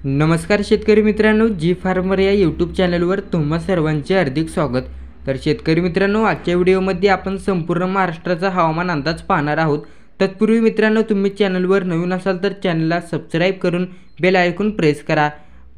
नमस्कार शेतकरी मित्रांनो, जी फार्मर या यूट्यूब चॅनलवर तुम्हा सर्वांचे हार्दिक स्वागत। तर शेतकरी मित्रांनो, आजच्या व्हिडिओमध्ये आपण संपूर्ण महाराष्ट्राचा हवामान अंदाज पाहणार आहोत। तत्पूर्वी मित्रांनो, तुम्ही चॅनलवर नवीन असाल तर चॅनलला सबस्क्राइब करून बेल आयकॉन प्रेस करा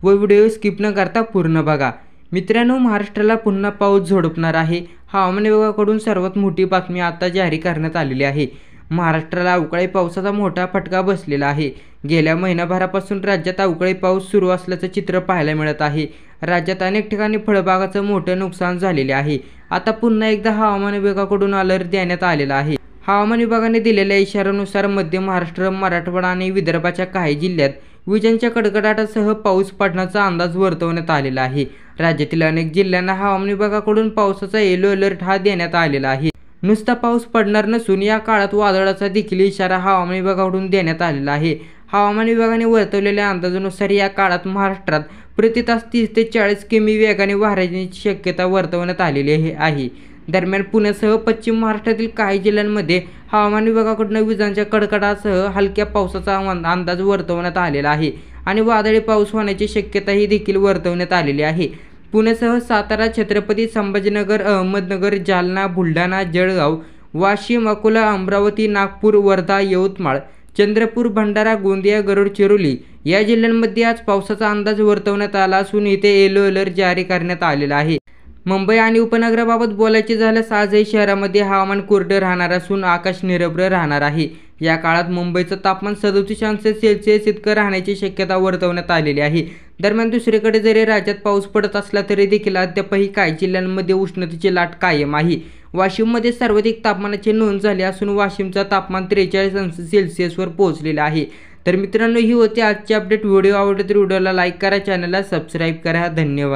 व व्हिडिओ स्किप न करता पूर्ण बघा। मित्रांनो, महाराष्ट्राला पुन्हा पाऊस झोडपणार आहे। हवामान विभागाकडून सर्वात मोठी बातमी आता जारी करण्यात आलेली आहे। महाराष्ट्राला अवकाळी पावसाचा मोठा फटका बसलेला आहे। गेल्या महिनाभरापासून राज्यात अवकाळी पाऊस सुरू असल्याचं चित्र पाहायला मिळत आहे। राज्यात अनेक ठिकाणी फळबागाचं मोठं नुकसान झालेले आहे। आता पुन्हा एकदा हवामान विभागाकडून अलर्ट देण्यात आलेला आहे। हवामान विभागाने दिलेल्या इशाऱ्यानुसार मध्य महाराष्ट्र, मराठवाडा आणि विदर्भाच्या काही जिल्ह्यात विजांच्या कडकडाटासह पाऊस पडण्याचा अंदाज वर्तवण्यात आलेला आहे। राज्यातील अनेक जिल्ह्यांना हवामान विभागाकडून पावसाचा येलो अलर्ट हा देण्यात आलेला आहे। नुसता पाऊस पडणार नसून या काळात वादळाचा देखील इशारा हवामान विभागाकडून देण्यात आलेला आहे। हवामान विभागाने वर्तवलेल्या अंदाजानुसार या काळात महाराष्ट्रात प्रति तास 30 ते 40 किमी वेगाने वाऱ्याची शक्यता वर्तवण्यात आलेली आहे। दरम्यान पुण्यासह पश्चिम महाराष्ट्रातील काही जिल्ह्यांमध्ये हवामान विभागाकडून विजांच्या कडकडाटासह हलक्या पावसाचा अंदाज वर्तवण्यात आलेला आहे आणि वादळी पाऊस होण्याची शक्यताही देखील वर्तवण्यात आलेली आहे। पुण्यासह सातारा, छत्रपती संभाजीनगर, अहमदनगर, जालना, बुलढाणा, जळगाव, वाशिम, अकोला, अमरावती, नागपूर, वर्धा, यवतमाळ, चंद्रपूर, भंडारा, गोंदिया, गडचिरोली या जिल्ह्यांमध्ये आज पावसाचा अंदाज वर्तवण्यात आला असून इथे येलो अलर्ट जारी करण्यात आलेला आहे। मुंबई आणि उपनगराबाबत बोलायचे झाल्यास आजही शहरामध्ये हवामान कोरडे राहणार असून आकाश निरभ्र राहणार आहे। या काळात मुंबईचं तापमान 37°C इतकं राहण्याची शक्यता वर्तवण्यात आलेली आहे। दरम्यान दुसरीकडे जरी राज्यात पाऊस पडत असला तरी देखील अद्यापही काही जिल्ह्यांमध्ये उष्णतेची लाट कायम आहे। वाशिममध्ये सर्वाधिक तापमानाची नोंद झाली असून वाशिमचं तापमान 43°C वर पोहोचलेलं आहे। तर मित्रांनो, ही होती आजची अपडेट। व्हिडिओ आवडला तर व्हिडिओला लाईक करा, चॅनलला सबस्क्राईब करा। धन्यवाद।